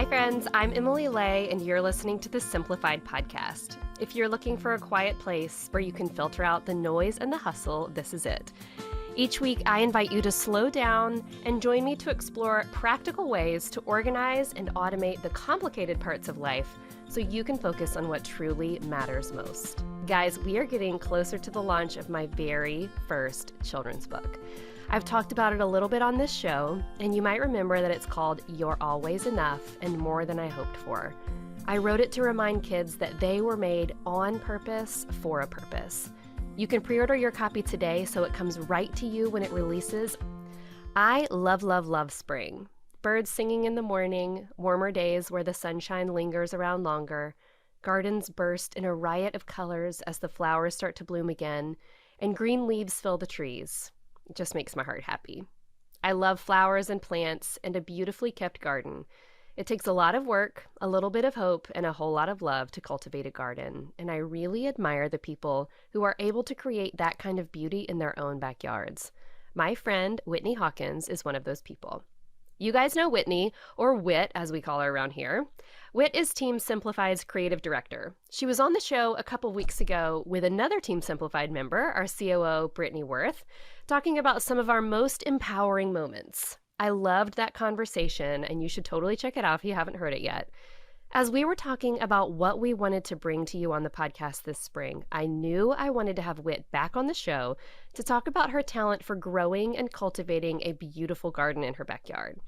Hi, friends. I'm Emily Lay, and you're listening to the Simplified podcast. If you're looking for a quiet place where you can filter out the noise and the hustle, this is it. Each week, I invite you to slow down and join me to explore practical ways to organize and automate the complicated parts of life so you can focus on what truly matters most. Guys, we are getting closer to the launch of my very first children's book. I've talked about it a little bit on this show, and you might remember that it's called You're Always Enough and More Than I Hoped For. I wrote it to remind kids that they were made on purpose for a purpose. You can pre-order your copy today so it comes right to you when it releases. I love, love, love spring. Birds singing in the morning, warmer days where the sunshine lingers around longer, gardens burst in a riot of colors as the flowers start to bloom again, and green leaves fill the trees. It just makes my heart happy. I love flowers and plants and a beautifully kept garden. It takes a lot of work, a little bit of hope, and a whole lot of love to cultivate a garden, and I really admire the people who are able to create that kind of beauty in their own backyards. My friend, Whitney Hawkins, is one of those people. You guys know Whitney, or Whit as we call her around here. Whit is Team Simplified's creative director. She was on the show a couple weeks ago with another Team Simplified member, our COO, Brittany Worth, talking about some of our most empowering moments. I loved that conversation, and you should totally check it out if you haven't heard it yet. As we were talking about what we wanted to bring to you on the podcast this spring, I knew I wanted to have Whit back on the show to talk about her talent for growing and cultivating a beautiful garden in her backyard.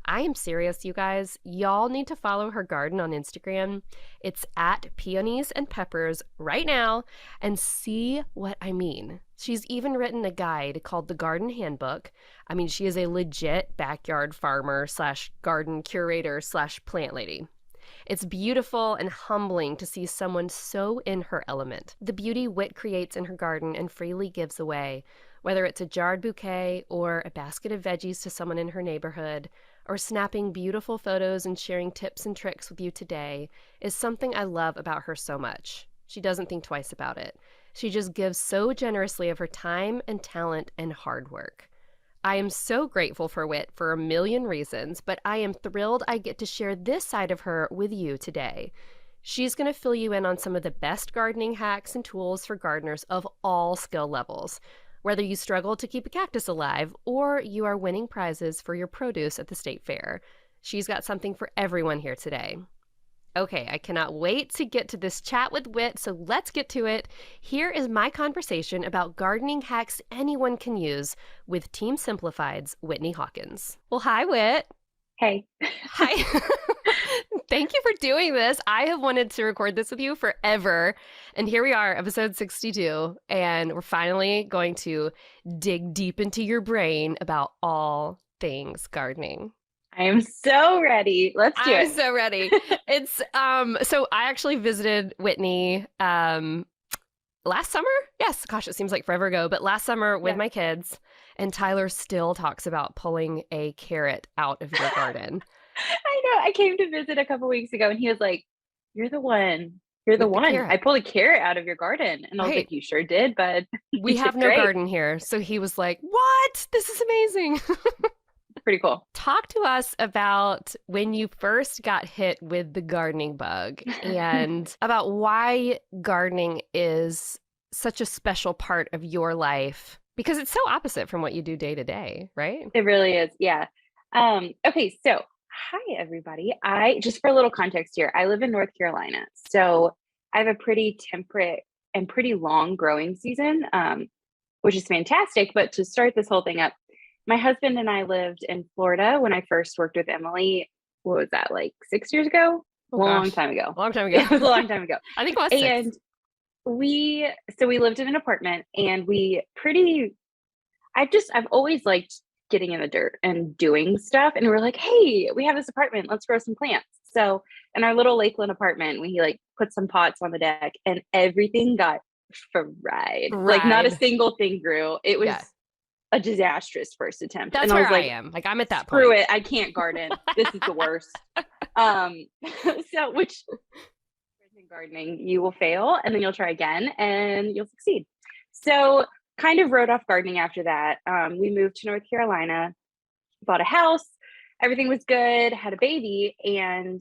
I am serious, you guys. Y'all need to follow her garden on Instagram. It's at Peonies and Peppers right now, and see what I mean. She's even written a guide called The Garden Handbook. I mean, she is a legit backyard farmer / garden curator / plant lady. It's beautiful and humbling to see someone so in her element. The beauty Whit creates in her garden and freely gives away, whether it's a jarred bouquet or a basket of veggies to someone in her neighborhood, or snapping beautiful photos and sharing tips and tricks with you today, is something I love about her so much. She doesn't think twice about it. She just gives so generously of her time and talent and hard work. I am so grateful for Whit for a million reasons, but I am thrilled I get to share this side of her with you today. She's going to fill you in on some of the best gardening hacks and tools for gardeners of all skill levels, whether you struggle to keep a cactus alive or you are winning prizes for your produce at the state fair. She's got something for everyone here today. Okay, I cannot wait to get to this chat with Whit, so let's get to it. Here is my conversation about gardening hacks anyone can use with Team Simplified's Whitney Hawkins. Well, hi, Whit. Hey. Hi. Thank you for doing this. I have wanted to record this with you forever, and here we are, episode 62, and we're finally going to dig deep into your brain about all things gardening. I am so ready. Let's do it. I'm so ready. It's so I actually visited Whitney last summer. Yes, gosh, it seems like forever ago, but last summer with my kids, and Tyler still talks about pulling a carrot out of your garden. I know. I came to visit a couple weeks ago and he was like, "You're the one. You're the one. I pulled a carrot out of your garden." And I was like, "You sure did, bud." We have no garden here. So he was like, "What? This is amazing." Pretty cool. Talk to us about when you first got hit with the gardening bug and about why gardening is such a special part of your life, because it's so opposite from what you do day to day, right? It really is. Yeah. Okay. So hi, everybody. Just for a little context here, I live in North Carolina. So I have a pretty temperate and pretty long growing season, which is fantastic. But to start this whole thing up, my husband and I lived in Florida when I first worked with Emily. What was that, like 6 years ago? Long time ago. It was a long time ago. I think it was 6. And we lived in an apartment, and I've always liked getting in the dirt and doing stuff. And we're like, "Hey, we have this apartment. Let's grow some plants." So in our little Lakeland apartment, we put some pots on the deck, and everything got fried. Like not a single thing grew. It was a disastrous first attempt. That's where I am. Like, I'm at that point. Screw point. it. I can't garden. This is the worst. Which in gardening, you will fail and then you'll try again and you'll succeed. So kind of wrote off gardening after that. We moved to North Carolina, bought a house, everything was good, had a baby, and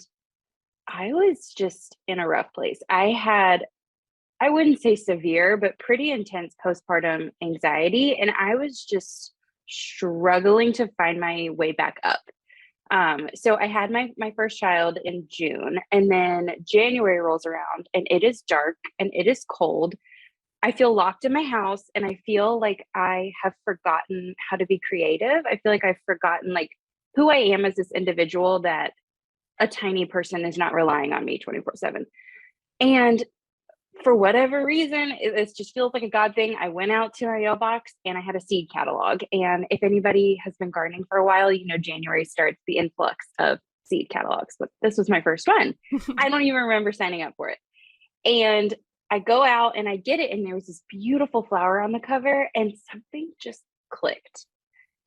I was just in a rough place. I wouldn't say severe, but pretty intense postpartum anxiety. And I was just struggling to find my way back up. So I had my first child in June, and then January rolls around and it is dark and it is cold. I feel locked in my house and I feel like I have forgotten how to be creative. I feel like I've forgotten like who I am as this individual, that a tiny person is not relying on me 24/7. And for whatever reason, it just feels like a God thing. I went out to my mailbox and I had a seed catalog. And if anybody has been gardening for a while, January starts the influx of seed catalogs. But this was my first one. I don't even remember signing up for it. And I go out and I get it. And there was this beautiful flower on the cover, and something just clicked.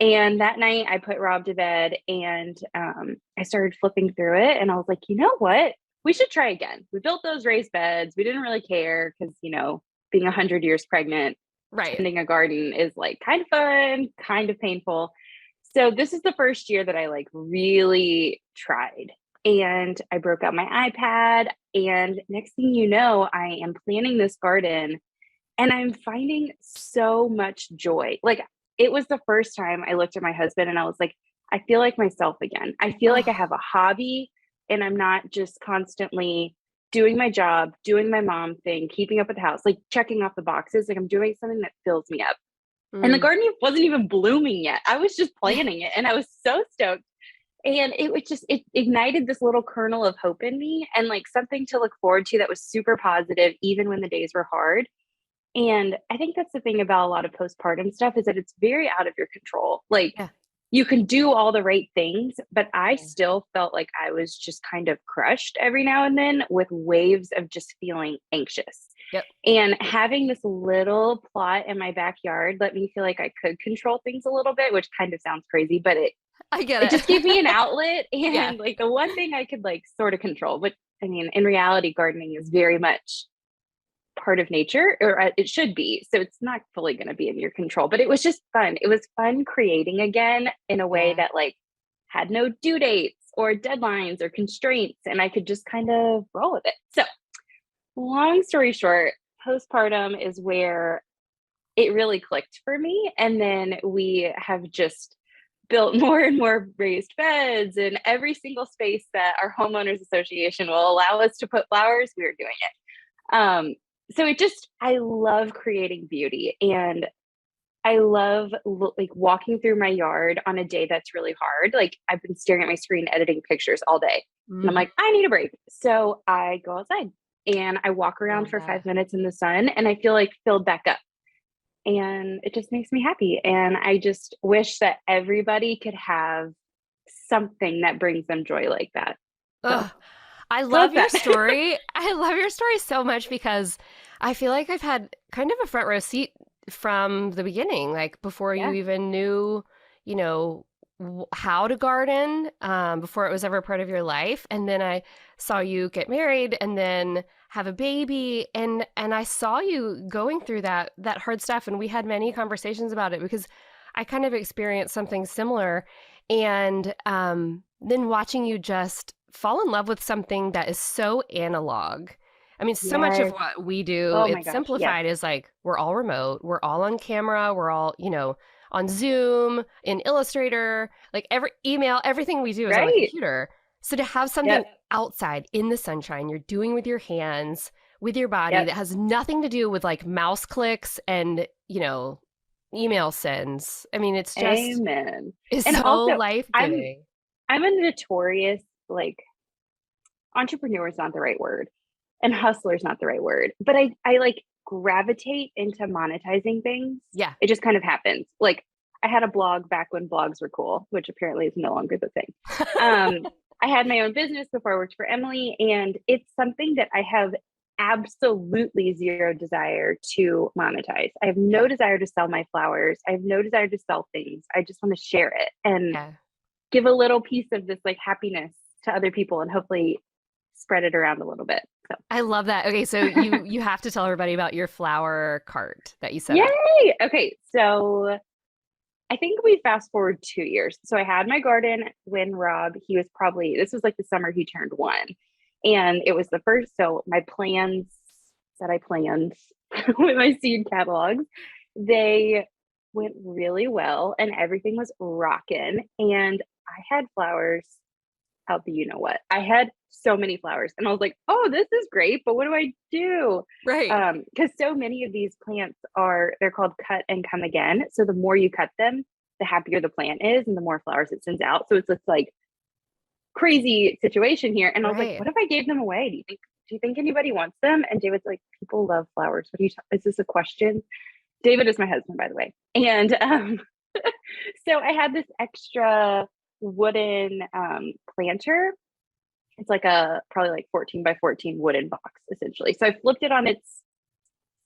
And that night I put Rob to bed, and I started flipping through it. And I was like, you know what? We should try again. We built those raised beds. We didn't really care because, being 100 years pregnant, Right. tending a garden is like kind of fun, kind of painful. So this is the first year that I like really tried. And I broke out my iPad. And next thing you know, I am planning this garden and I'm finding so much joy. Like, it was the first time I looked at my husband and I was like, I feel like myself again. I feel like I have a hobby and I'm not just constantly doing my job, doing my mom thing, keeping up with the house, like checking off the boxes. Like, I'm doing something that fills me up. And the garden wasn't even blooming yet. I was just planting it and I was so stoked. And it ignited this little kernel of hope in me and like something to look forward to that was super positive, even when the days were hard. And I think that's the thing about a lot of postpartum stuff, is that it's very out of your control. Like, Yeah. you can do all the right things, but I still felt like I was just kind of crushed every now and then with waves of just feeling anxious. Yep. And having this little plot in my backyard let me feel like I could control things a little bit, which kind of sounds crazy, but I get it it. just gave me an outlet and Yeah. like the one thing I could like sort of control. But I mean, in reality, gardening is very much part of nature, or it should be. So it's not fully going to be in your control, but it was just fun. It was fun creating again in a way that like had no due dates or deadlines or constraints. And I could just kind of roll with it. So long story short, postpartum is where it really clicked for me. And then we have just built more and more raised beds, and every single space that our homeowners association will allow us to put flowers, we are doing it. So I love creating beauty, and I love like walking through my yard on a day that's really hard. Like, I've been staring at my screen editing pictures all day and I'm like, I need a break. So I go outside and I walk around for 5 minutes in the sun and I feel like filled back up, and it just makes me happy. And I just wish that everybody could have something that brings them joy like that. So, I love your story. I love your story so much because I feel like I've had kind of a front row seat from the beginning, like before you even knew, how to garden, before it was ever part of your life. And then I saw you get married and then have a baby, and I saw you going through that hard stuff, and we had many conversations about it because I kind of experienced something similar. And then watching you just fall in love with something that is so analog. I mean, so much of what we do, it's Simplified, is like, we're all remote, we're all on camera, we're all, on Zoom, in Illustrator, like every email, everything we do is on the computer. So to have something outside in the sunshine, you're doing with your hands, with your body, that has nothing to do with like mouse clicks and, email sends. I mean, it's just, it's and so also, life-giving. I'm a notorious, like, entrepreneur is not the right word and hustler is not the right word, but I like gravitate into monetizing things. Yeah. It just kind of happens. Like, I had a blog back when blogs were cool, which apparently is no longer the thing. I had my own business before I worked for Emily, and it's something that I have absolutely zero desire to monetize. I have no desire to sell my flowers. I have no desire to sell things. I just want to share it and give a little piece of this like happiness to other people and hopefully spread it around a little bit. So I love that. Okay, so you have to tell everybody about your flower cart that you set up. Yay! Okay, so I think we fast forward 2 years. So I had my garden when this was like the summer he turned 1. And it was the first, so my plans that I planned with my seed catalogs, they went really well and everything was rocking. And I had flowers out the you know what. I had so many flowers and I was like, oh, this is great, but what do I do? Right. Because so many of these plants they're called cut and come again. So the more you cut them, the happier the plant is and the more flowers it sends out. So it's this like crazy situation here. And I was like, Right. what if I gave them away? Do you think anybody wants them? And David's like, people love flowers. Is this a question? David is my husband, by the way. And so I had this extra wooden planter. It's like a probably like 14 by 14 wooden box, essentially. So I flipped it on its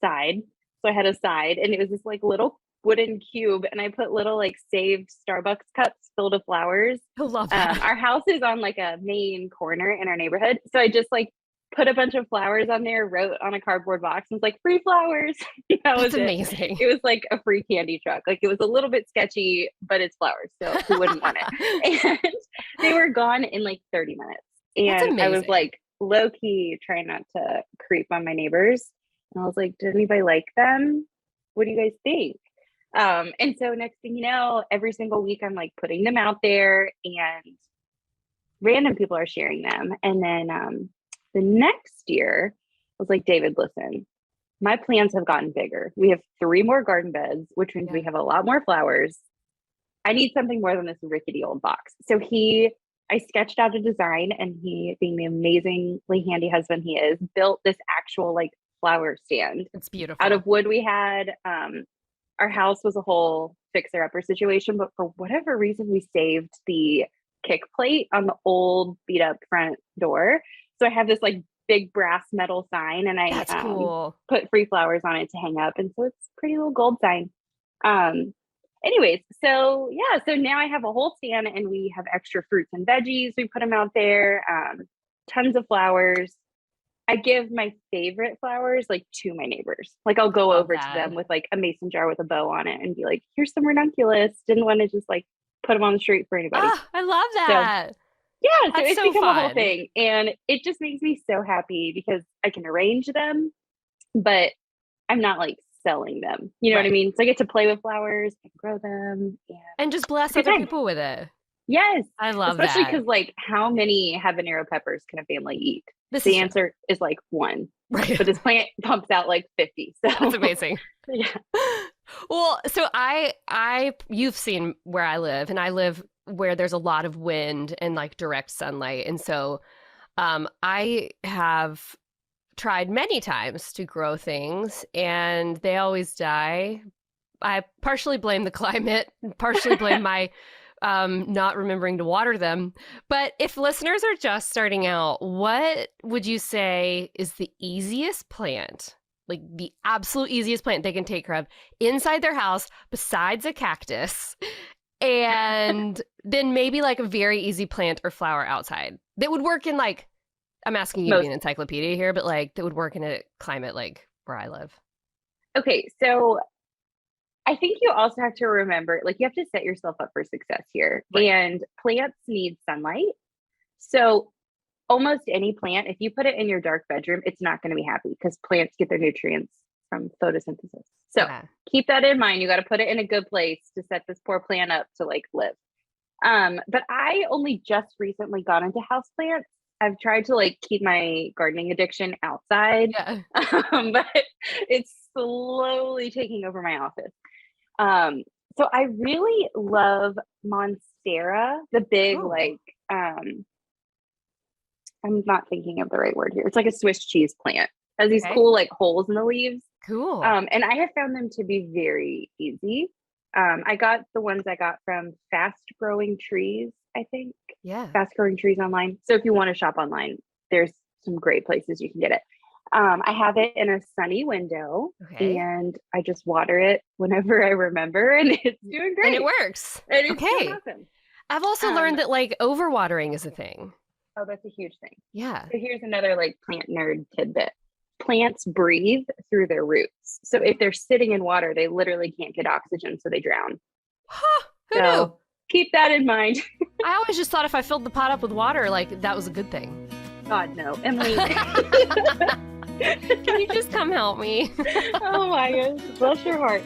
side. So I had a side and it was this like little wooden cube and I put little like saved Starbucks cups filled with flowers. I love that. Our house is on like a main corner in our neighborhood. So I just like put a bunch of flowers on there, wrote on a cardboard box and was like, free flowers. That was That's amazing. it was like a free candy truck. Like it was a little bit sketchy, but it's flowers. So who wouldn't want it? And they were gone in like 30 minutes. That's And I was amazing. like low key trying not to creep on my neighbors. And I was like, did anybody like them? What do you guys think? And so next thing you know, every single week I'm like putting them out there and random people are sharing them. And then the next year I was like, David, listen, my plants have gotten bigger. We have 3 more garden beds, which means we have a lot more flowers. I need something more than this rickety old box. So I sketched out a design and he, being the amazingly handy husband he is, built this actual like flower stand. It's beautiful. Out of wood we had. Our house was a whole fixer-upper situation, but for whatever reason, we saved the kick plate on the old beat-up front door. So I have this like big brass metal sign, and I That's cool. put free flowers on it to hang up, and so it's a pretty little gold sign. Anyways, so yeah, so now I have a whole stand, and we have extra fruits and veggies. We put them out there, tons of flowers. I give my favorite flowers like to my neighbors. Like I'll go over to them with like a mason jar with a bow on it and be like, here's some ranunculus. Didn't want to just like put them on the street for anybody. Oh, I love that. So, yeah, so That's it's so become a whole fun. thing. And it just makes me so happy because I can arrange them, but I'm not like selling them. You know what I Right. mean? So I get to play with flowers and grow them. And just bless It's a good other time. people with it. Yes. I love Especially that. because like how many habanero peppers can a family eat? This The is true. answer is like 1. Right. But this plant pumps out like 50. So That's amazing. yeah. Well, so you've seen where I live, and I live where there's a lot of wind and like direct sunlight. And so I have tried many times to grow things and they always die. I partially blame the climate, partially blame my not remembering to water them. But if listeners are just starting out, what would you say is the easiest plant, like the absolute easiest plant they can take care of inside their house besides a cactus? And then maybe like a very easy plant or flower outside that would work in like, I'm asking you to be an encyclopedia here, but like that would work in a climate like where I live. Okay, so I think you also have to remember, like you have to set yourself up for success here. Right. And plants need sunlight. So almost any plant, if you put it in your dark bedroom, it's not going to be happy because plants get their nutrients from photosynthesis. So keep that in mind. You got to put it in a good place to set this poor plant up to like live. But I only just recently got into houseplants. I've tried to like keep my gardening addiction outside, but it's slowly taking over my office. So I really love Monstera, the big like I'm not thinking of the right word here. It's like a Swiss cheese plant. It has these cool like holes in the leaves. Cool. And I have found them to be very easy. I got the ones I got from Fast Growing Trees, I think. Yeah. Fast Growing Trees online. So if you want to shop online, there's some great places you can get it. I have it in a sunny window and I just water it whenever I remember and it's doing great. And it works. And it's doing awesome. I've also learned that like overwatering is a thing. Oh, that's a huge thing. Yeah. So here's another like plant nerd tidbit. Plants breathe through their roots. So if they're sitting in water, they literally can't get oxygen, so they drown. Huh, who knew? So keep that in mind. I always just thought if I filled the pot up with water, like that was a good thing. God, no. Emily. Can you just come help me? Oh my goodness. Bless your heart.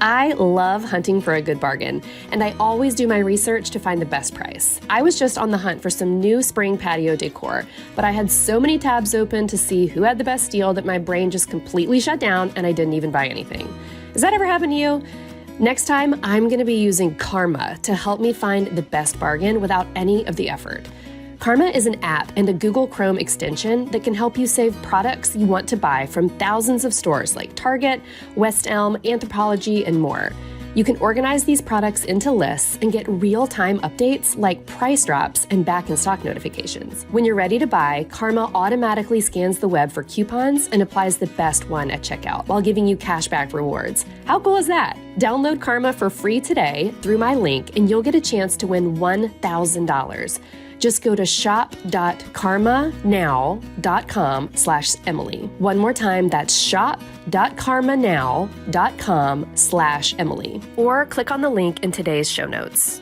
I love hunting for a good bargain, and I always do my research to find the best price. I was just on the hunt for some new spring patio decor, but I had so many tabs open to see who had the best deal that my brain just completely shut down and I didn't even buy anything. Has that ever happened to you? Next time, I'm going to be using Karma to help me find the best bargain without any of the effort. Karma is an app and a Google Chrome extension that can help you save products you want to buy from thousands of stores like Target, West Elm, Anthropologie, and more. You can organize these products into lists and get real-time updates like price drops and back-in-stock notifications. When you're ready to buy, Karma automatically scans the web for coupons and applies the best one at checkout while giving you cashback rewards. How cool is that? Download Karma for free today through my link and you'll get a chance to win $1,000. Just go to shop.karmanow.com/Emily. One more time, that's shop.karmanow.com/Emily. Or click on the link in today's show notes.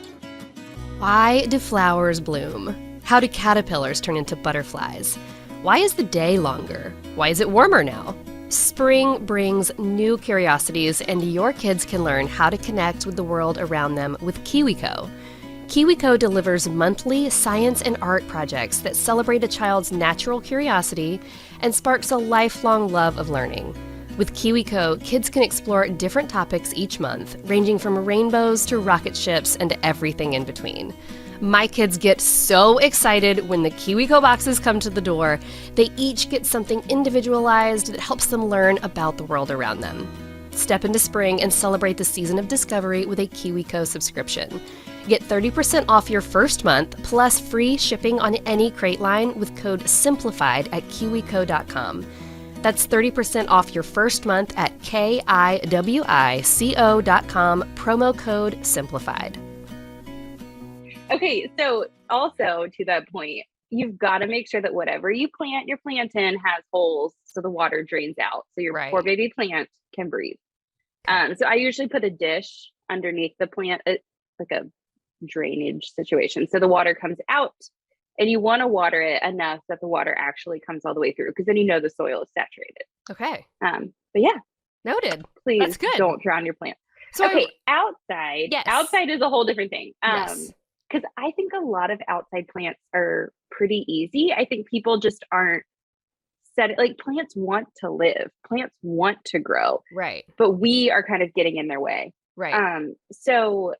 Why do flowers bloom? How do caterpillars turn into butterflies? Why is the day longer? Why is it warmer now? Spring brings new curiosities, and your kids can learn how to connect with the world around them with KiwiCo. KiwiCo delivers monthly science and art projects that celebrate a child's natural curiosity and sparks a lifelong love of learning. With KiwiCo, kids can explore different topics each month, ranging from rainbows to rocket ships and everything in between. My kids get so excited when the KiwiCo boxes come to the door. They each get something individualized that helps them learn about the world around them. Step into spring and celebrate the season of discovery with a KiwiCo subscription. Get 30% off your first month, plus free shipping on any crate line with code SIMPLIFIED at kiwico.com. That's 30% off your first month at kiwico.com, promo code SIMPLIFIED. Okay, so also to that point, you've got to make sure that whatever you plant your plant in has holes so the water drains out, so your poor baby plant can breathe. So I usually put a dish underneath the plant, like a drainage situation, so the water comes out, and you want to water it enough that the water actually comes all the way through, because then you know the soil is saturated. Okay. But yeah, noted. Please That's good. Don't drown your plant. So okay, outside. Yes. Outside is a whole different thing. Yes. Because I think a lot of outside plants are pretty easy. I think people just aren't set. Like, plants want to live. Plants want to grow. Right. But we are kind of getting in their way. Right. So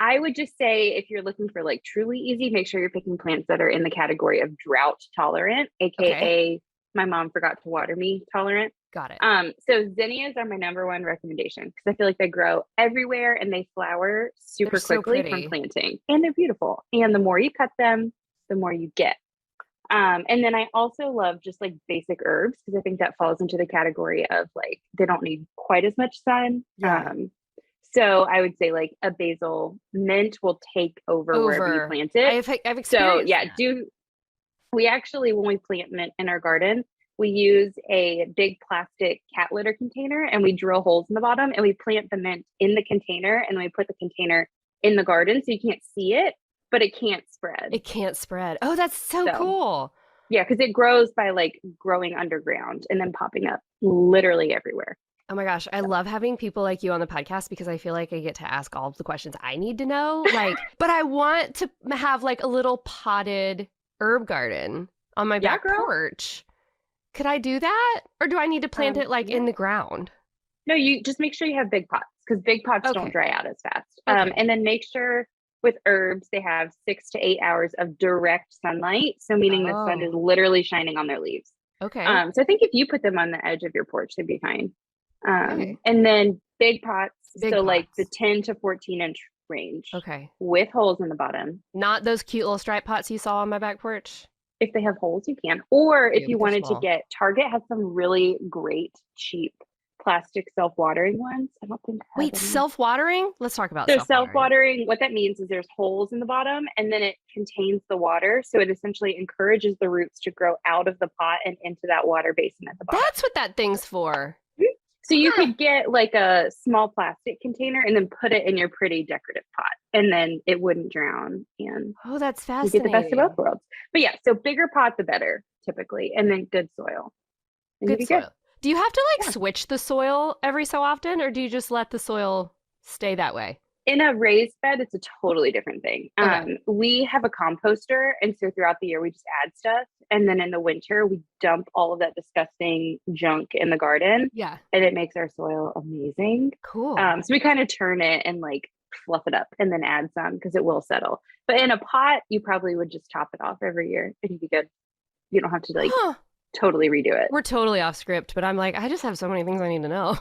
I would just say, if you're looking for like truly easy, make sure you're picking plants that are in the category of drought tolerant, aka my mom forgot to water me tolerant. Got it. So zinnias are my number one recommendation, because I feel like they grow everywhere and they flower super quickly from planting, and they're beautiful. And the more you cut them, the more you get. And then I also love just like basic herbs, because I think that falls into the category of like, they don't need quite as much sun. Yeah. So I would say like a basil, mint will take over wherever you plant it. I've experienced that. We actually, when we plant mint in our garden, we use a big plastic cat litter container, and we drill holes in the bottom, and we plant the mint in the container, and we put the container in the garden, so you can't see it, but it can't spread. It can't spread. Oh, that's so cool. Yeah, because it grows by like growing underground and then popping up literally everywhere. Oh my gosh, I love having people like you on the podcast, because I feel like I get to ask all of the questions I need to know. Like, but I want to have like a little potted herb garden on my back porch. Could I do that? Or do I need to plant it like in the ground? No, you just make sure you have big pots, because big pots don't dry out as fast. And then make sure with herbs, they have 6 to 8 hours of direct sunlight. So meaning the sun is literally shining on their leaves. Okay. So I think if you put them on the edge of your porch, they'd be fine. And then big pots. Like the 10 to 14 inch range. Okay. With holes in the bottom. Not those cute little striped pots you saw on my back porch. If they have holes, you can. Or if you wanted to get, Target has some really great, cheap plastic self-watering ones. I don't think. Wait, self-watering? Let's talk about self-watering. What that means is there's holes in the bottom, and then it contains the water. So it essentially encourages the roots to grow out of the pot and into that water basin at the bottom. That's what that thing's for. So you could get like a small plastic container and then put it in your pretty decorative pot, and then it wouldn't drown, and Oh, that's you get the best of fascinating. both worlds. But yeah, so bigger pot the better typically, and then good soil, and you'd Good be good. soil. Do you have to like Yeah. switch the soil every so often, or do you just let the soil stay that way? In a raised bed, it's a totally different thing. Okay. We have a composter, and so throughout the year we just add stuff, and then in the winter we dump all of that disgusting junk in the garden, Yeah. and it makes our soil amazing. Cool. So we kind of turn it and like fluff it up, and then add some because it will settle. But in a pot, you probably would just top it off every year, and you'd be good. You don't have to like Huh. totally redo it. We're totally off script, but I'm like, I just have so many things I need to know.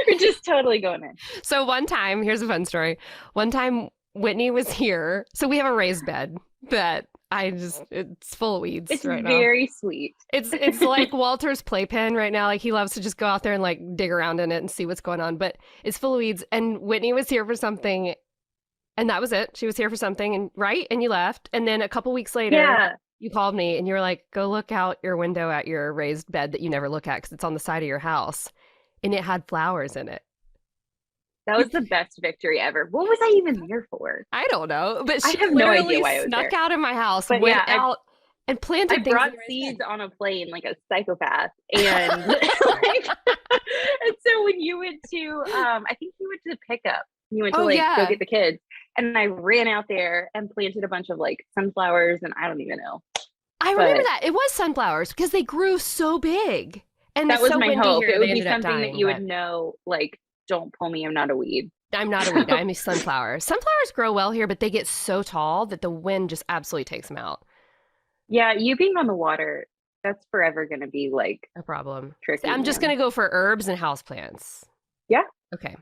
You're just totally going in. So one time, here's a fun story. One time Whitney was here. So we have a raised bed that it's full of weeds It's right now. very sweet. It's like Walter's playpen right now. Like he loves to just go out there and like dig around in it and see what's going on, but it's full of weeds. And Whitney was here for something, and that was it. She was here for something, and and you left. And then a couple weeks later, Yeah. you called me and you were like, go look out your window at your raised bed that you never look at because it's on the side of your house. And it had flowers in it. That was the best victory ever. What was I even there for? I don't know, but I she have no literally idea why I was snuck there. out of my house, But went yeah, out and planted I things. brought in my seeds bed. on a plane like a psychopath. And like, and so when you went to I think you went to the pickup. You went to Oh, like yeah. go get the kids. And I ran out there and planted a bunch of like sunflowers, and I don't even know. I remember But that. It was sunflowers because they grew so big. And that it's was so my windy hope. here, It would they be ended up something that dying, you but would know, like, don't pull me, I'm not a weed. I'm not a weed. I'm a sunflower. Sunflowers grow well here, but they get so tall that the wind just absolutely takes them out. Yeah, you being on the water, that's forever gonna be like A problem. So tricky, I'm just man. going to go for herbs and houseplants. Yeah. Okay.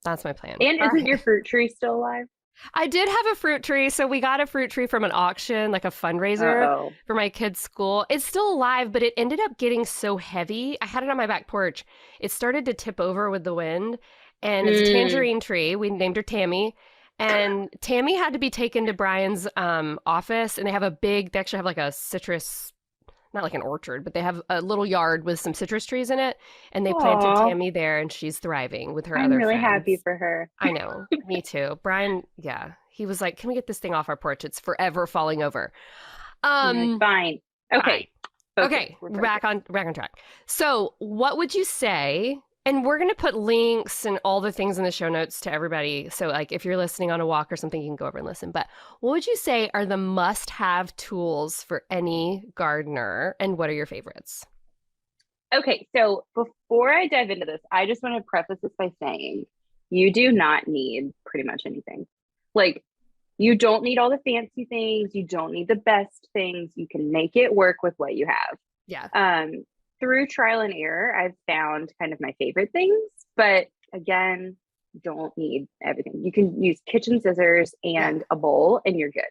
That's my plan. And All isn't right. your fruit tree still alive? I did have a fruit tree. So we got a fruit tree from an auction, like a fundraiser Uh-oh. for my kids' school. It's still alive, but it ended up getting so heavy. I had it on my back porch. It started to tip over with the wind. And it's a tangerine tree. We named her Tammy. And Tammy had to be taken to Brian's office. And they actually have like a citrus, not like an orchard, but they have a little yard with some citrus trees in it. And they planted Aw, Tammy there, and she's thriving with her I'm other really friends. happy for her. I know. Me too. Brian, yeah. He was like, can we get this thing off our porch? It's forever falling over. I'm like, fine. Okay. Fine. Focus. Okay. We're Back on track. So what would you say? And we're going to put links and all the things in the show notes to everybody. So like if you're listening on a walk or something, you can go over and listen. But what would you say are the must-have tools for any gardener? And what are your favorites? Okay, so before I dive into this, I just want to preface this by saying you do not need pretty much anything. Like, you don't need all the fancy things. You don't need the best things. You can make it work with what you have. Yeah. Through trial and error, I've found kind of my favorite things, but again, don't need everything. You can use kitchen scissors and a bowl, and you're good.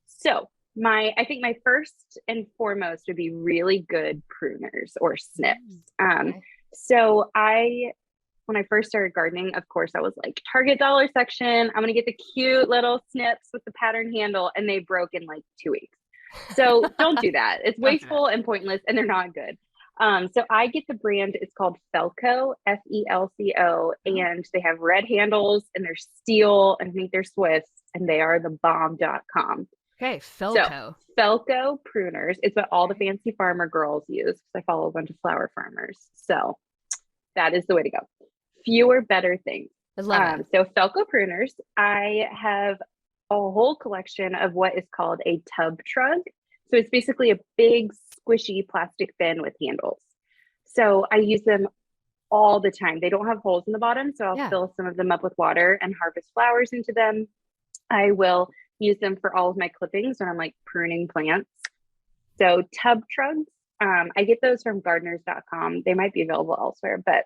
So I think my first and foremost would be really good pruners or snips. Okay. So when I first started gardening, of course, I was like, Target dollar section, I'm going to get the cute little snips with the pattern handle, and they broke in like 2 weeks. So don't do that. It's wasteful and pointless, and they're not good. So I get the brand, it's called Felco, Felco, and they have red handles, and they're steel, and I think they're Swiss, and they are the bomb.com. Okay, Felco. So, Felco pruners. It's what all the fancy farmer girls use, because I follow a bunch of flower farmers. So that is the way to go. Fewer, better things. I love it. So Felco pruners, I have a whole collection of what is called a tub trug. So it's basically a big squishy plastic bin with handles. So I use them all the time. They don't have holes in the bottom, so I'll fill some of them up with water and harvest flowers into them. I will use them for all of my clippings when I'm like pruning plants. So tub trugs, I get those from gardeners.com. They might be available elsewhere, but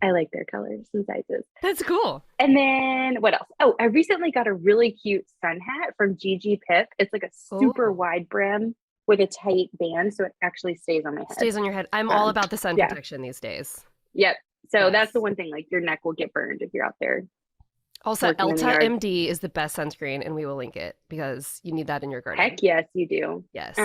I like their colors and sizes. That's cool. And then what else? Oh, I recently got a really cute sun hat from Gigi Pip. It's like a super wide brim with a tight band, so it actually stays on my head. Stays on your head. I'm all about the sun protection these days. Yep. So that's the one thing, like your neck will get burned if you're out there. Also, Elta MD is the best sunscreen, and we will link it because you need that in your garden. Heck yes, you do. Yes.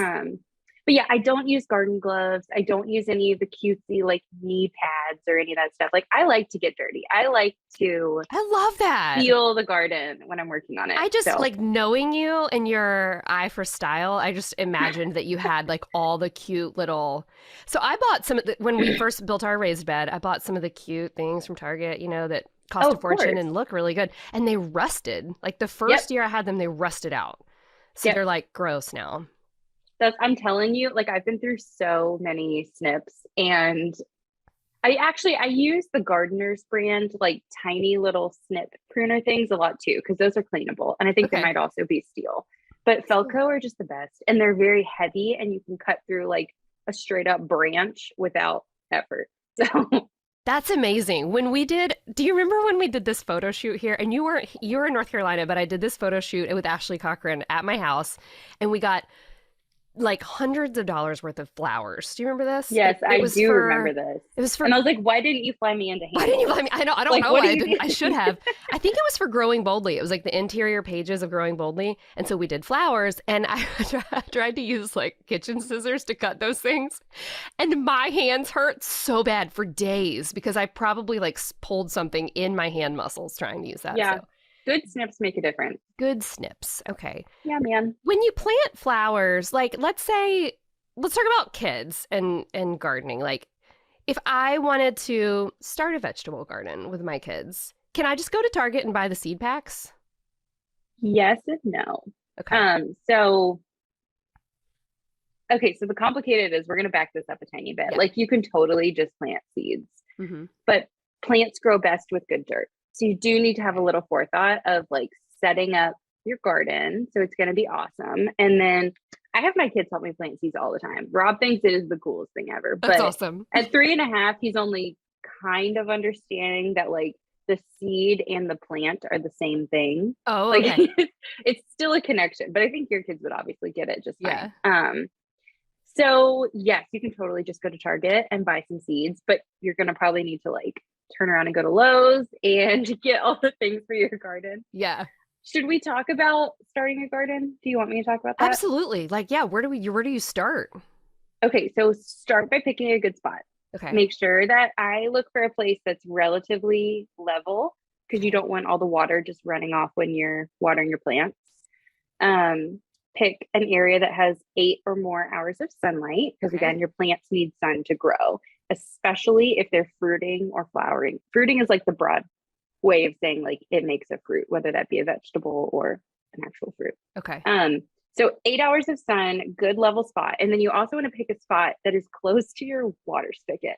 But yeah, I don't use garden gloves. I don't use any of the cutesy like knee pads or any of that stuff. Like I like to get dirty. I like to I love that. feel the garden when I'm working on it. I just So, like knowing you and your eye for style. I just imagined that you had like all the cute little. So I bought some of the, when we first built our raised bed, I bought some of the cute things from Target, that cost oh, a of fortune course. and look really good. And they rusted. Like the Yep. first year I had them, they rusted out. So Yep. they're like gross now. I'm telling you, like I've been through so many snips and I use the Gardener's brand, like tiny little snip pruner things a lot too, because those are cleanable. And I think they Okay. might also be steel. But Felco are just the best. And they're very heavy and you can cut through like a straight up branch without effort. So That's amazing. Do you remember when we did this photo shoot here? And you were in North Carolina, but I did this photo shoot with Ashley Cochran at my house, and we got like hundreds of dollars worth of flowers. Do you remember this? yes, It I was do remember for this. it was for And I was like, why didn't you fly me into why didn't you Hannibal? let me? I don't Like, know what why are I you didn't. I should doing? have. I think it was for Growing Boldly. It was like the interior pages of Growing Boldly, and so we did flowers, and I tried to use like kitchen scissors to cut those things, and my hands hurt so bad for days because I probably like pulled something in my hand muscles trying to use that. Yeah, So good snips make a difference. good snips. Okay. Yeah, man. When you plant flowers, like let's talk about kids and gardening. Like if I wanted to start a vegetable garden with my kids, can I just go to Target and buy the seed packs? Yes and no. Okay. So okay, so the complicated is we're gonna back this up a tiny bit. Yeah. Like you can totally just plant seeds, Mm-hmm. but plants grow best with good dirt. So you do need to have a little forethought of like setting up your garden. So it's gonna be awesome. And then I have my kids help me plant seeds all the time. Rob thinks it is the coolest thing ever. That's But awesome. at 3.5, he's only kind of understanding that like the seed and the plant are the same thing. Oh, Like okay. it's still a connection, but I think your kids would obviously get it just Yeah. fine. So yes, you can totally just go to Target and buy some seeds, but you're gonna probably need to like turn around and go to Lowe's and get all the things for your garden. Yeah. Should we talk about starting a garden? Do you want me to talk about that? Absolutely. Like, yeah, where do you start? Okay, so start by picking a good spot. Okay. Make sure that I look for a place that's relatively level because you don't want all the water just running off when you're watering your plants. Pick an area that has 8 or more hours of sunlight because Okay. again, your plants need sun to grow, especially if they're fruiting or flowering. Fruiting is like the broad way of saying like it makes a fruit, whether that be a vegetable or an actual fruit. Okay. So 8 hours of sun, good level spot. And then you also want to pick a spot that is close to your water spigot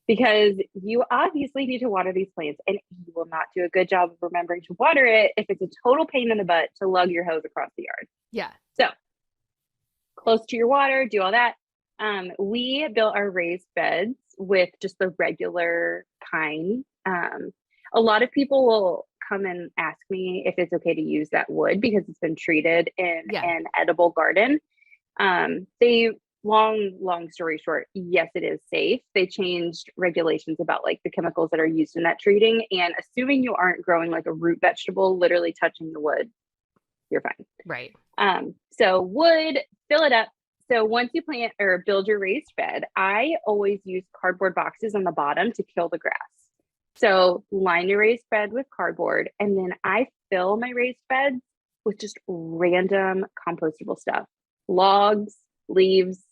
because you obviously need to water these plants and you will not do a good job of remembering to water it if it's a total pain in the butt to lug your hose across the yard. Yeah. So close to your water, do all that. We built our raised beds with just the regular pine. A lot of people will come and ask me if it's okay to use that wood because it's been treated in Yeah. an edible garden. Long story short, yes, it is safe. They changed regulations about like the chemicals that are used in that treating. And assuming you aren't growing like a root vegetable, literally touching the wood, you're fine. Right. So wood, fill it up. So once you plant or build your raised bed, I always use cardboard boxes on the bottom to kill the grass. So line your raised bed with cardboard, and then I fill my raised beds with just random compostable stuff, logs, leaves,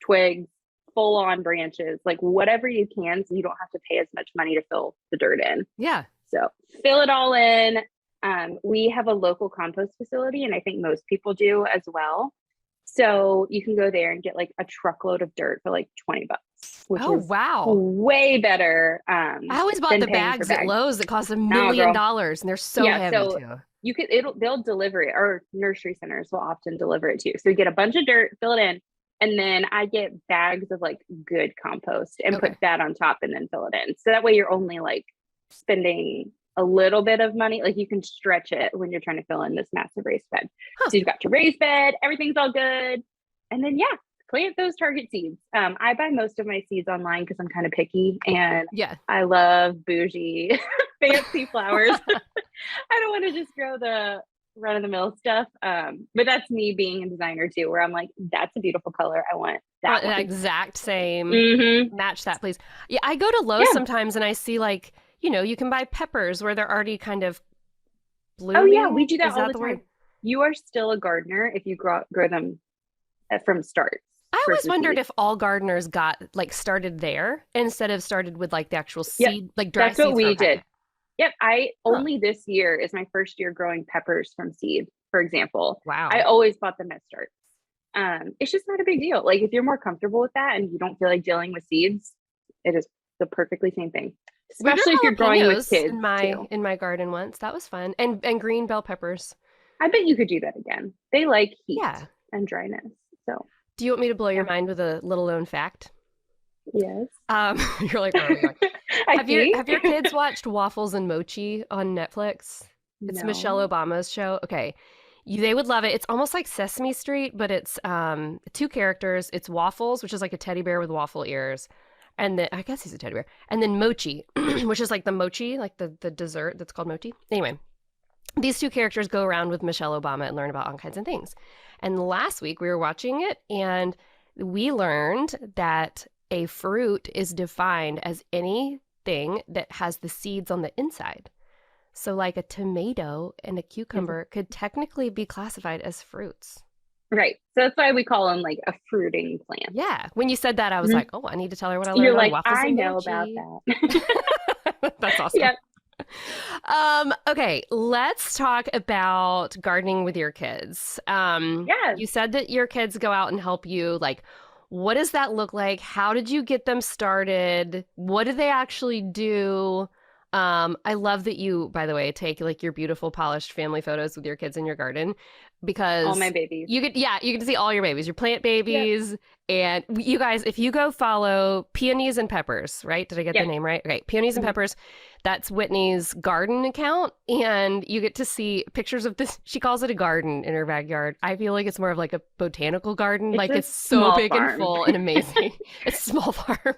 twigs, full on branches, like whatever you can, so you don't have to pay as much money to fill the dirt in. Yeah. So fill it all in. We have a local compost facility, and I think most people do as well. So you can go there and get like a truckload of dirt for like $20, which is wow. way better. I always bought the bags at Lowe's that cost $1 million, and they're so heavy too. They'll deliver it, or nursery centers will often deliver it too. So you get a bunch of dirt, fill it in, and then I get bags of like good compost and put that on top and then fill it in. So that way you're only like spending a little bit of money. Like you can stretch it when you're trying to fill in this massive raised bed. So you've got your raised bed, everything's all good. And then, yeah, plant those Target seeds. I buy most of my seeds online because I'm kind of picky and I love bougie, fancy flowers. I don't want to just grow the run-of-the-mill stuff. But that's me being a designer too, where I'm like, that's a beautiful color. I want that The one. exact same. Mm-hmm. Match that, please. Yeah, I go to Lowe's Yeah. sometimes and I see like, you can buy peppers where they're already kind of Oh yeah, we blooming. do that Is all that the the time. word? You are still a gardener if you grow them from starts I always versus wondered seed. if all gardeners got like started there instead of started with like the actual Yep, seed, like dry that's what seeds from we a did. packet. Yep, I Huh. only this year is my first year growing peppers from seed, for example. I Wow. always bought them at starts. It's just not a big deal. Like if you're more comfortable with that and you don't feel like dealing with seeds, it is the perfectly same thing. We grew Especially if you're growing with jalapenos kids in too. my garden once. That was fun. And green bell peppers. I bet you could do that again. They like heat Yeah. and dryness. So Do you want me to blow your yeah. mind with a little known fact? Yes. You're like, where are we going? I Have your see. have your kids watched Waffles and Mochi on Netflix? It's Michelle No. Obama's show. Okay. They would love it. It's almost like Sesame Street, but it's two characters. It's Waffles, which is like a teddy bear with waffle ears. And then I guess he's a teddy bear. And then Mochi, which is like the mochi, like the dessert that's called mochi. Anyway, these two characters go around with Michelle Obama and learn about all kinds of things. And last week we were watching it and we learned that a fruit is defined as anything that has the seeds on the inside. So, like a tomato and a cucumber could technically be classified as fruits. Right. So that's why we call them like a fruiting plant. Yeah. When you said that, I was Mhm. like, oh, I need to tell her what I You're learned on like, waffles I and know about mochi. that. That's awesome. Yeah. Okay, let's talk about gardening with your kids. Yeah. You said that your kids go out and help you. Like, what does that look like? How did you get them started? What do they actually do? I love that you, by the way, take like your beautiful polished family photos with your kids in your garden All my because babies. you get to see all your babies, your plant Yep. babies, and you guys, if you go follow Peonies and Peppers, right? Did I get the Yep. name right? Okay, Peonies and Mhm. Peppers. That's Whitney's garden account, and you get to see pictures of this. She calls it a garden in her backyard. I feel like it's more of like a botanical garden. It's Like a it's so small big and farm. full and amazing. It's a small farm.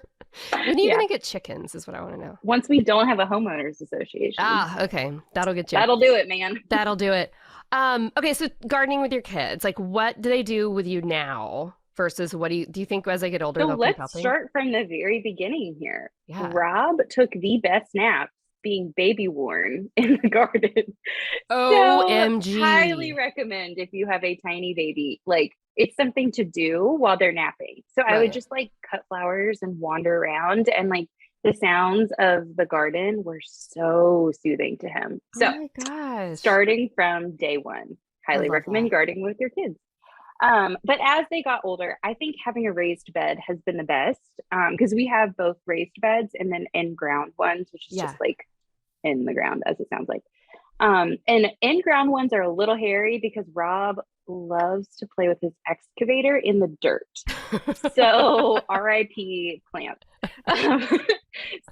When are you Yeah. gonna get chickens? Is what I want to know. Once we don't have a homeowners association, Ah, okay, that'll get you. that'll do it, man. That'll do it. Okay, so gardening with your kids, like what do they do with you now versus what do you think as they get older So they'll keep let's helping? start from the very beginning here. Yeah. Rob took the best naps being baby worn in the garden. So highly OMG. recommend if you have a tiny baby, like it's something to do while they're napping. So I would Brilliant. just like cut flowers and wander around and like the sounds of the garden were so soothing to him. Oh So my gosh. starting from day one, I highly love that. recommend gardening with your kids. But as they got older, I think having a raised bed has been the best because we have both raised beds and then in ground ones, which is Yeah. just like in the ground, as it sounds like. And in ground ones are a little hairy because Rob loves to play with his excavator in the dirt. So RIP plants.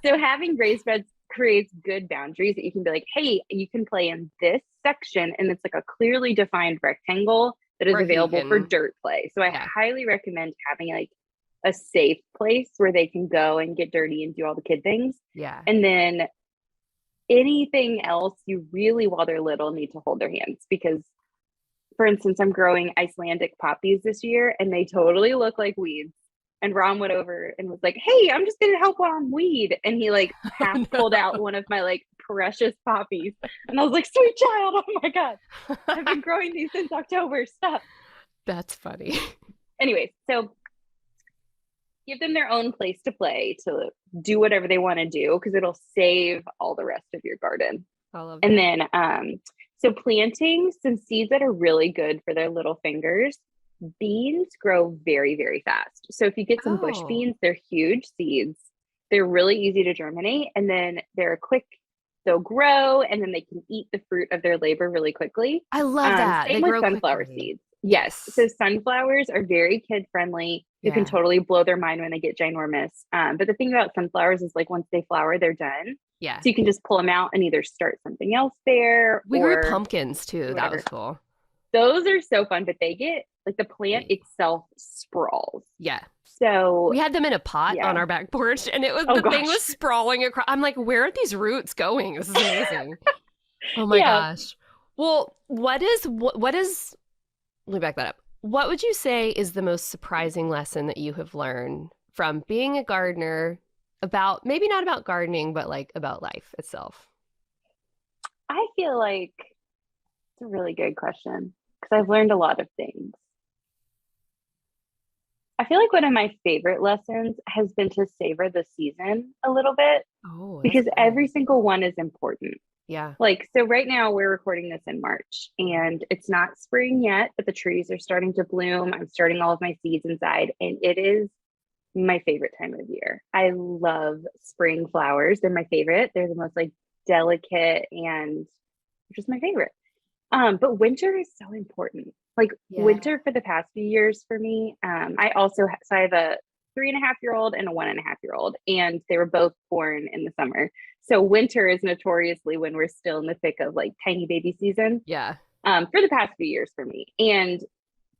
So having raised beds creates good boundaries that you can be like, hey, you can play in this section, and it's like a clearly defined rectangle that is Where he available for can- dirt play. So I Yeah. highly recommend having like a safe place where they can go and get dirty and do all the kid things. Yeah. And then anything else you really, while they're little, need to hold their hands because, for instance, I'm growing Icelandic poppies this year and they totally look like weeds. And Ron went over and was like, hey, I'm just going to help on weed. And he like half pulled out one of my like precious poppies. And I was like, sweet child, oh my God, I've been growing these since October. Stop. That's funny. Anyway, so give them their own place to play, to do whatever they want to do, because it'll save all the rest of your garden. I love And that. then, so planting some seeds that are really good for their little fingers. Beans grow very, very fast. So if you get some bush Oh. beans, they're huge seeds. They're really easy to germinate, and then they're quick. They'll grow, and then they can eat the fruit of their labor really quickly. I love that. Same They with grow sunflower quickly. seeds. Yes. So sunflowers are very kid friendly. You can Yeah. totally blow their mind when they get ginormous. But the thing about sunflowers is like once they flower, they're done. Yeah. So you can just pull them out and either start something else there. We or grew pumpkins too. That whatever. was cool. Those are so fun, but they get like the plant Big. itself sprawls. Yeah. So We had them in a pot Yeah. on our back porch and it was Oh, the thing gosh. was sprawling across. I'm like, where are these roots going? This is amazing. Oh my Yeah. gosh. Well, what is, let me back that up. What would you say is the most surprising lesson that you have learned from being a gardener about, maybe not about gardening, but like about life itself? I feel like it's a really good question because I've learned a lot of things. I feel like one of my favorite lessons has been to savor the season a little bit Oh, that's because good. every single one is important. Yeah. Like, so right now we're recording this in March and it's not spring yet, but the trees are starting to bloom. I'm starting all of my seeds inside, and it is my favorite time of year. I love spring flowers. They're my favorite. They're the most like delicate and just my favorite. But winter is so important. Like Yeah. winter for the past few years for me. So I have a 3.5 year old and a 1.5 year old, and they were both born in the summer. So winter is notoriously when we're still in the thick of like tiny baby season. Yeah. For the past few years for me. And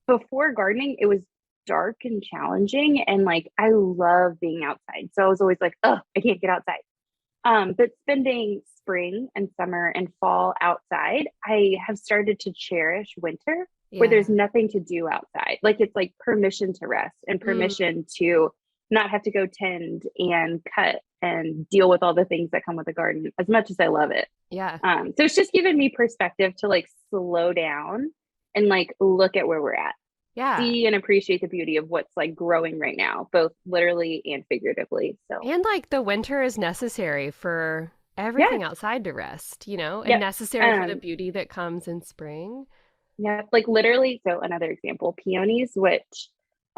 before gardening, it was dark and challenging. And like I love being outside. So I was always like, oh, I can't get outside. But spending spring and summer and fall outside, I have started to cherish winter where Yeah. there's nothing to do outside. Like it's like permission to rest and Mm, permission to not have to go tend and cut and deal with all the things that come with a garden as much as I love it. yeah. So it's just given me perspective to like slow down and like look at where we're at, Yeah. see and appreciate the beauty of what's like growing right now, both literally and figuratively. So And like the winter is necessary for yeah, everything outside to rest, and yep. necessary for the Um, beauty that comes in spring. yeah, like literally. So another example, peonies, which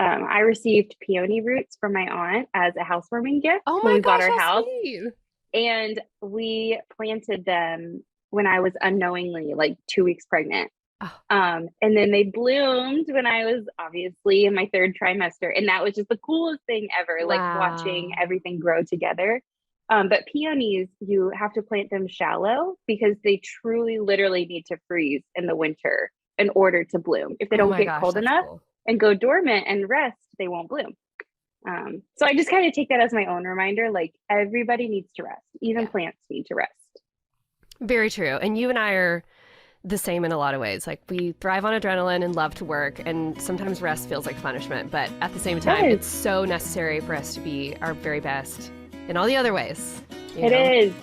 I received peony roots from my aunt as a housewarming gift Oh when my we bought gosh, our how house. sweet. And we planted them when I was unknowingly like 2 weeks pregnant. Oh, And then they bloomed when I was obviously in my third trimester. And that was just the coolest thing ever, like watching wow. everything grow together. But peonies, you have to plant them shallow because they truly, literally need to freeze in the winter in order to bloom. If they Oh don't my get gosh, cold that's enough cool. and go dormant and rest, they won't bloom. So I just kind of take that as my own reminder. Like everybody needs to rest, even Yeah, plants need to rest. very true. And you and I are the same in a lot of ways. Like we thrive on adrenaline and love to work, and sometimes rest feels like punishment. But at the same time, Yes, it's so necessary for us to be our very best in all the other ways, you it know? is.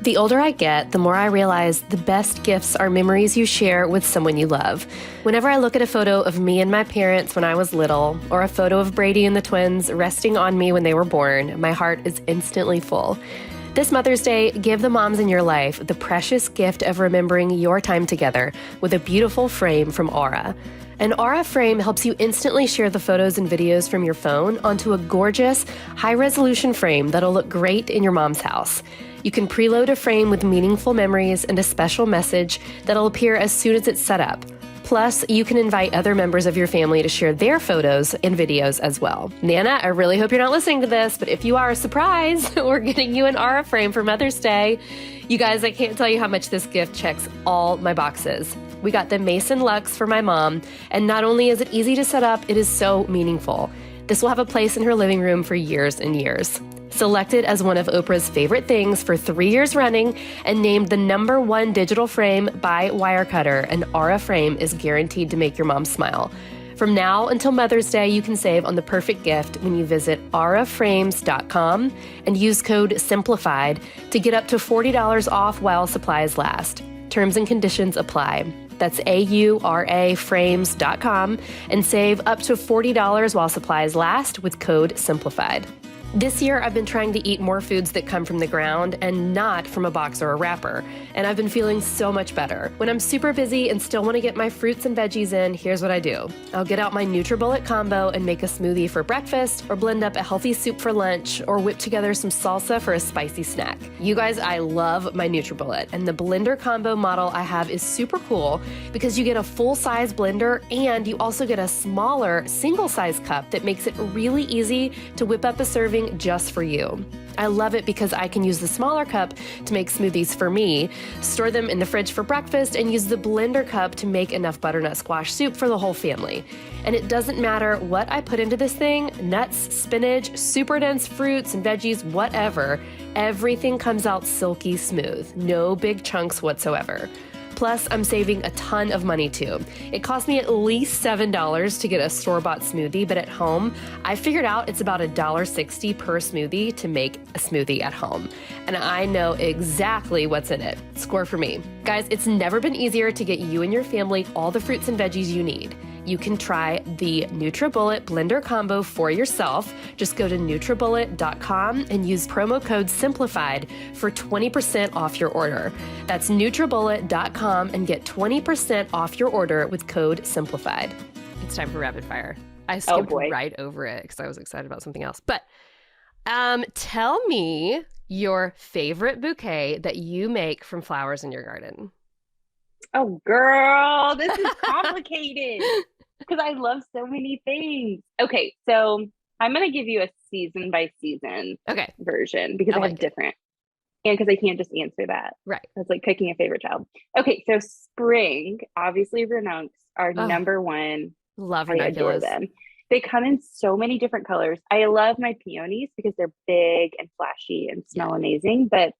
The older I get, the more I realize the best gifts are memories you share with someone you love. Whenever I look at a photo of me and my parents when I was little, or a photo of Brady and the twins resting on me when they were born, my heart is instantly full. This Mother's Day, give the moms in your life the precious gift of remembering your time together with a beautiful frame from Aura. An Aura frame helps you instantly share the photos and videos from your phone onto a gorgeous, high-resolution frame that'll look great in your mom's house. You can preload a frame with meaningful memories and a special message that'll appear as soon as it's set up. Plus, you can invite other members of your family to share their photos and videos as well. Nana, I really hope you're not listening to this, but if you are, surprise, we're getting you an Aura frame for Mother's Day. You guys, I can't tell you how much this gift checks all my boxes. We got the Mason Lux for my mom, and not only is it easy to set up, it is so meaningful. This will have a place in her living room for years and years. Selected as one of Oprah's favorite things for 3 years running and named the #1 digital frame by Wirecutter, an Aura frame is guaranteed to make your mom smile. From now until Mother's Day, you can save on the perfect gift when you visit auraframes.com and use code SIMPLIFIED to get up to $40 off while supplies last. Terms and conditions apply. That's auraframes.com and save up to $40 while supplies last with code SIMPLIFIED. This year, I've been trying to eat more foods that come from the ground and not from a box or a wrapper, and I've been feeling so much better. When I'm super busy and still want to get my fruits and veggies in, here's what I do. I'll get out my NutriBullet combo and make a smoothie for breakfast, or blend up a healthy soup for lunch, or whip together some salsa for a spicy snack. You guys, I love my NutriBullet, and the blender combo model I have is super cool because you get a full-size blender and you also get a smaller single-size cup that makes it really easy to whip up a serving just for you. I love it because I can use the smaller cup to make smoothies for me, store them in the fridge for breakfast, and use the blender cup to make enough butternut squash soup for the whole family. And it doesn't matter what I put into this thing, nuts, spinach, super dense fruits and veggies, whatever, everything comes out silky smooth, no big chunks whatsoever. Plus, I'm saving a ton of money too. It cost me at least $7 to get a store-bought smoothie, but at home, I figured out it's about $1.60 per smoothie to make a smoothie at home. And I know exactly what's in it. Score for me. Guys, it's never been easier to get you and your family all the fruits and veggies you need. You can try the NutriBullet blender combo for yourself. Just go to NutriBullet.com and use promo code SIMPLIFIED for 20% off your order. That's NutriBullet.com and get 20% off your order with code SIMPLIFIED. It's time for rapid fire. I skipped right over it because I was excited about something else. But tell me your favorite bouquet that you make from flowers in your garden. Oh, girl, this is complicated because I love so many things. Okay, so I'm going to give you a season by season version because I have different. And because I can't just answer that. Right. That's like picking a favorite child. Okay, so spring, obviously ranuncs are number one. Love ranunculus. I adore them. They come in so many different colors. I love my peonies because they're big and flashy and smell amazing, but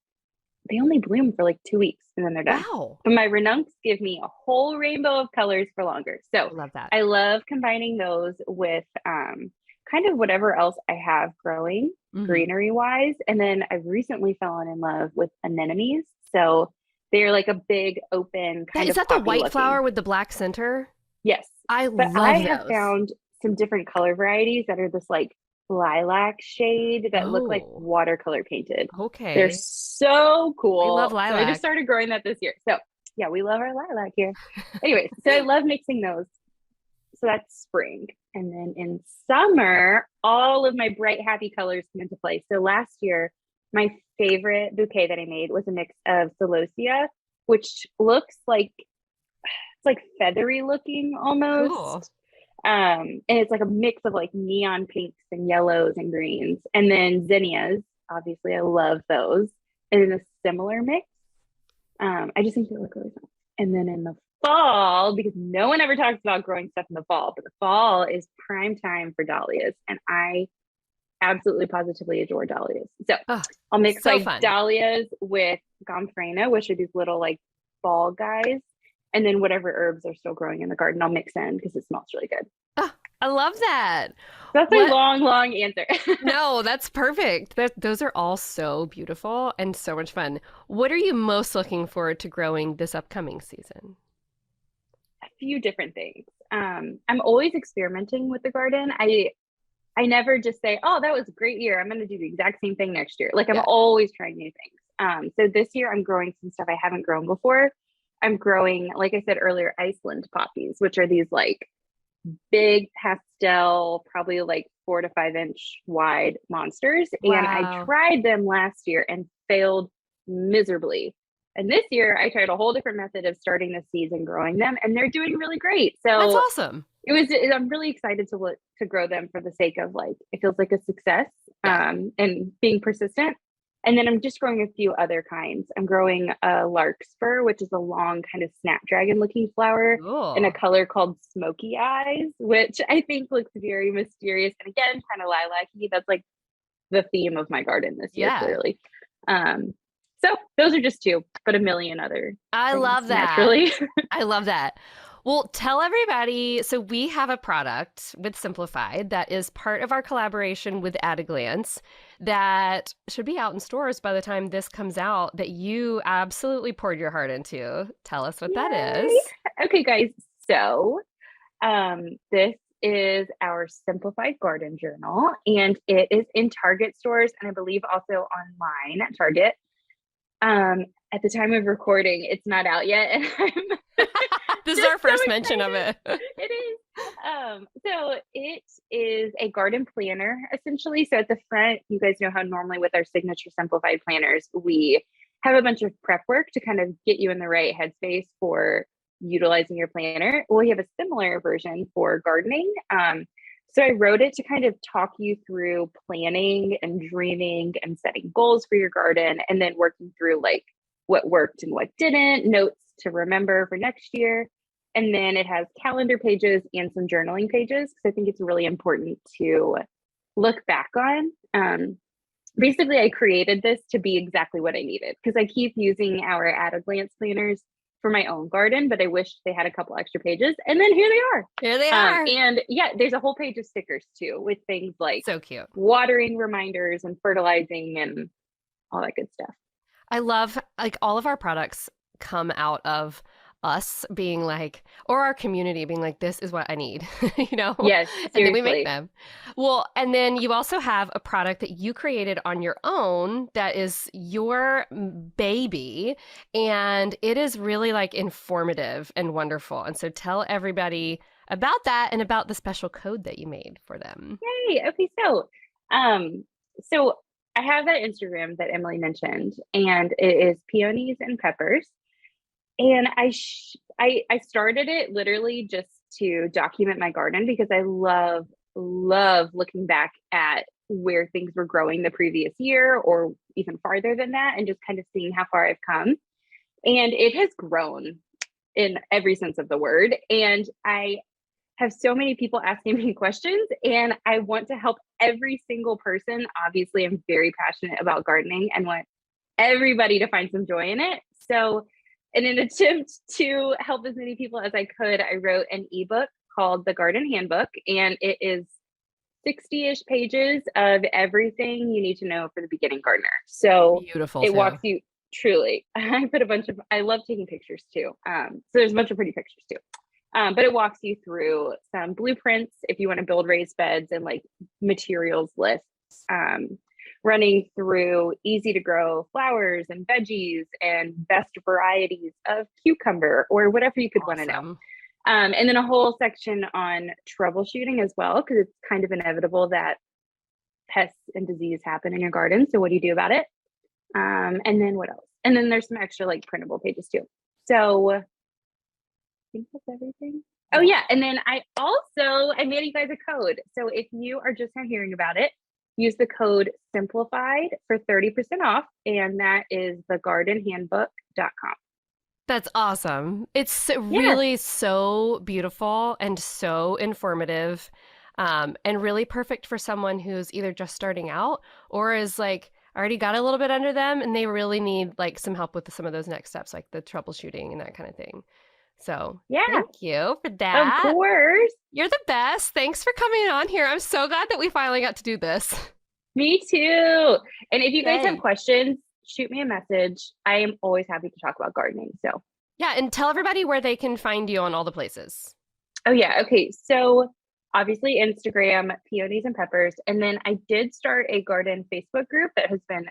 they only bloom for like 2 weeks and then they're done. Wow. But my renuncs give me a whole rainbow of colors for longer. So I love that. I love combining those with kind of whatever else I have growing greenery wise. And then I've recently fallen in love with anemones. So they're like a big open kind of. Is that the white flower with the black center? Yes. I love I have found some different color varieties that are this like lilac shade that look like watercolor painted. Okay. They're so cool. We love lilac. So I just started growing that this year. So yeah, we love our lilac here. Anyway, so I love mixing those. So that's spring. And then in summer, all of my bright, happy colors come into play. So last year, my favorite bouquet that I made was a mix of celosia, which looks like, it's like feathery looking almost. Cool. And it's like a mix of like neon pinks and yellows and greens. And then zinnias, obviously I love those. And in a similar mix, I just think they look really fun. And then in the fall, because no one ever talks about growing stuff in the fall, but the fall is prime time for dahlias. And I absolutely positively adore dahlias. So I'll mix dahlias with gomphrena, which are these little like ball guys. And then whatever herbs are still growing in the garden, I'll mix in because it smells really good. Oh, I love that. That's a long answer. No, that's perfect. Those are all so beautiful and so much fun. What are you most looking forward to growing this upcoming season? A few different things. I'm always experimenting with the garden. I never just say, oh, that was a great year, I'm going to do the exact same thing next year. Like I'm always trying new things. So this year I'm growing some stuff I haven't grown before. I'm growing, like I said earlier, Iceland poppies, which are these like big pastel, probably like 4 to 5 inch wide monsters. Wow. And I tried them last year and failed miserably. And this year I tried a whole different method of starting the seeds and growing them, and they're doing really great. So that's awesome. I'm really excited to grow them for the sake of like, it feels like a success and being persistent. And then I'm just growing a few other kinds. I'm growing a larkspur, which is a long kind of snapdragon looking flower in a color called smoky eyes, which I think looks very mysterious. And again, kind of lilac-y. That's like the theme of my garden this year, clearly. So those are just two, but a million other. I love that. Naturally. I love that. Well, tell everybody, so we have a product with Simplified that is part of our collaboration with At a Glance that should be out in stores by the time this comes out, that you absolutely poured your heart into. Tell us what that is. Okay, guys. So this is our Simplified Garden Journal, and it is in Target stores and I believe also online at Target. At the time of recording, it's not out yet. And this is our first mention of it. It is. So it is a garden planner, essentially. So at the front, you guys know how normally with our signature Simplified planners, we have a bunch of prep work to kind of get you in the right headspace for utilizing your planner. We have a similar version for gardening. So I wrote it to kind of talk you through planning and dreaming and setting goals for your garden, and then working through like what worked and what didn't, notes to remember for next year. And then it has calendar pages and some journaling pages, because I think it's really important to look back on. Basically, I created this to be exactly what I needed, because I keep using our at a glance planners for my own garden, but I wish they had a couple extra pages. And then here they are. Here they are. And yeah, there's a whole page of stickers too, with things like so cute watering reminders and fertilizing and all that good stuff. I love, like, all of our products come out of us being like, or our community being like, this is what I need, you know? Yes, seriously. And then we make them. Well, and then you also have a product that you created on your own that is your baby, and it is really like informative and wonderful. And so tell everybody about that and about the special code that you made for them. Yay. Okay. So I have that Instagram that Emily mentioned, and it is Peonies and Peppers. And I started it literally just to document my garden, because I love looking back at where things were growing the previous year, or even farther than that, and just kind of seeing how far I've come. And it has grown in every sense of the word. And I have so many people asking me questions, and I want to help every single person. Obviously, I'm very passionate about gardening and want everybody to find some joy in it. So in an attempt to help as many people as I could, I wrote an ebook called The Garden Handbook, and it is 60-ish pages of everything you need to know for the beginning gardener. So beautiful. It walks you truly. I love taking pictures too. So there's a bunch of pretty pictures too. But it walks you through some blueprints if you want to build raised beds, and like materials lists, running through easy to grow flowers and veggies and best varieties of cucumber or whatever you could want to know. And then a whole section on troubleshooting as well, because it's kind of inevitable that pests and disease happen in your garden. So what do you do about it? And then what else? And then there's some extra like printable pages too. So I think that's everything. Oh yeah. And then I made you guys a code. So if you are just now hearing about it, use the code Simplified for 30% off. And that is thegardenhandbook.com. That's awesome. It's really so beautiful and so informative, and really perfect for someone who's either just starting out or is like already got a little bit under them and they really need like some help with some of those next steps, like the troubleshooting and that kind of thing. So thank you for that. Of course. You're the best. Thanks for coming on here. I'm so glad that we finally got to do this. Me too. And if you guys have questions, shoot me a message. I am always happy to talk about gardening. So yeah, and tell everybody where they can find you on all the places. Oh yeah. Okay. So obviously Instagram, Peonies and Peppers. And then I did start a garden Facebook group that has been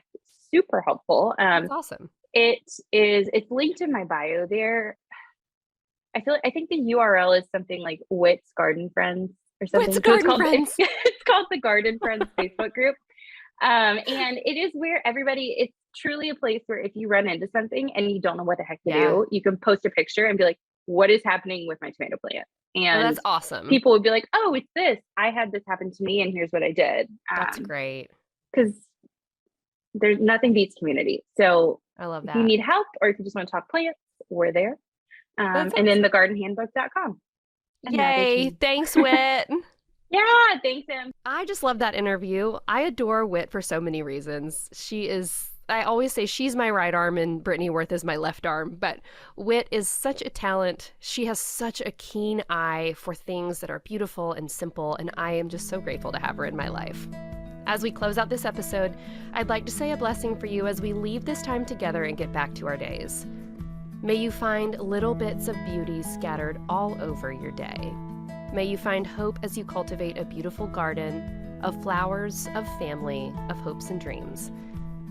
super helpful. That's awesome. It's linked in my bio there. I think the URL is something like Whit's Garden Friends or something. Whit's Garden Friends. It's called the Garden Friends Facebook group. And it is where it's truly a place where if you run into something and you don't know what the heck to do, you can post a picture and be like, what is happening with my tomato plant? And that's awesome. People would be like, oh, it's this. I had this happen to me and here's what I did. That's great. Because there's nothing beats community. So I love that. If you need help or if you just want to talk plants, we're there. And then thegardenhandbook.com. Yay. Thanks, Whit. Yeah, thanks, Em. I just love that interview. I adore Whit for so many reasons. I always say she's my right arm and Brittany Worth is my left arm, but Whit is such a talent. She has such a keen eye for things that are beautiful and simple, and I am just so grateful to have her in my life. As we close out this episode, I'd like to say a blessing for you as we leave this time together and get back to our days. May you find little bits of beauty scattered all over your day. May you find hope as you cultivate a beautiful garden of flowers, of family, of hopes and dreams.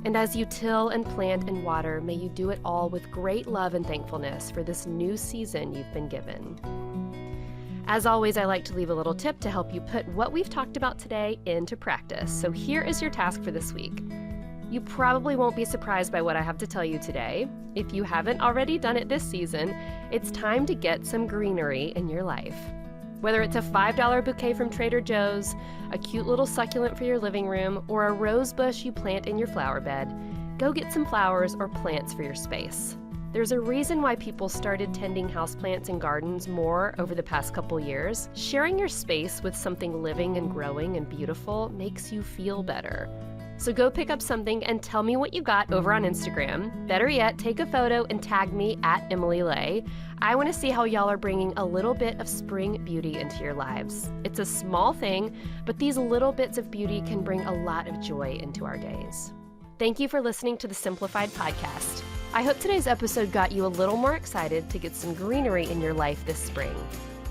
And as you till and plant and water, may you do it all with great love and thankfulness for this new season you've been given. As always, I like to leave a little tip to help you put what we've talked about today into practice. So here is your task for this week. You probably won't be surprised by what I have to tell you today. If you haven't already done it this season, it's time to get some greenery in your life. Whether it's a $5 bouquet from Trader Joe's, a cute little succulent for your living room, or a rose bush you plant in your flower bed, go get some flowers or plants for your space. There's a reason why people started tending houseplants and gardens more over the past couple years. Sharing your space with something living and growing and beautiful makes you feel better. So go pick up something and tell me what you got over on Instagram. Better yet, take a photo and tag me at Emily Lay. I want to see how y'all are bringing a little bit of spring beauty into your lives. It's a small thing, but these little bits of beauty can bring a lot of joy into our days. Thank you for listening to the Simplified podcast. I hope today's episode got you a little more excited to get some greenery in your life this spring.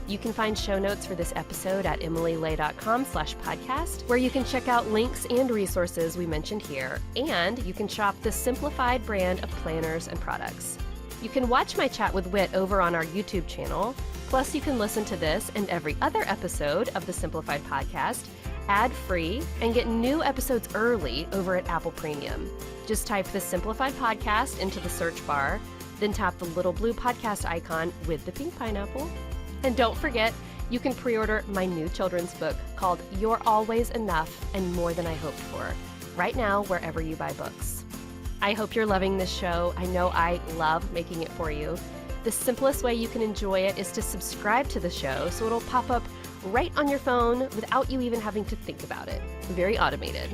You can find show notes for this episode at emilylay.com/podcast, where you can check out links and resources we mentioned here, and you can shop the Simplified brand of planners and products. You can watch my chat with Whit over on our YouTube channel, plus you can listen to this and every other episode of the Simplified podcast ad-free and get new episodes early over at Apple Premium. Just type the Simplified podcast into the search bar, then tap the little blue podcast icon with the pink pineapple. And don't forget, you can pre-order my new children's book called You're Always Enough and More Than I Hoped For, right now wherever you buy books. I hope you're loving this show. I know I love making it for you. The simplest way you can enjoy it is to subscribe to the show so it'll pop up right on your phone without you even having to think about it. Very automated.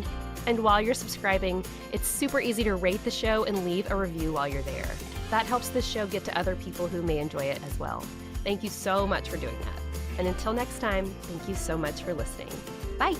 And while you're subscribing, it's super easy to rate the show and leave a review while you're there. That helps this show get to other people who may enjoy it as well. Thank you so much for doing that. And until next time, thank you so much for listening. Bye.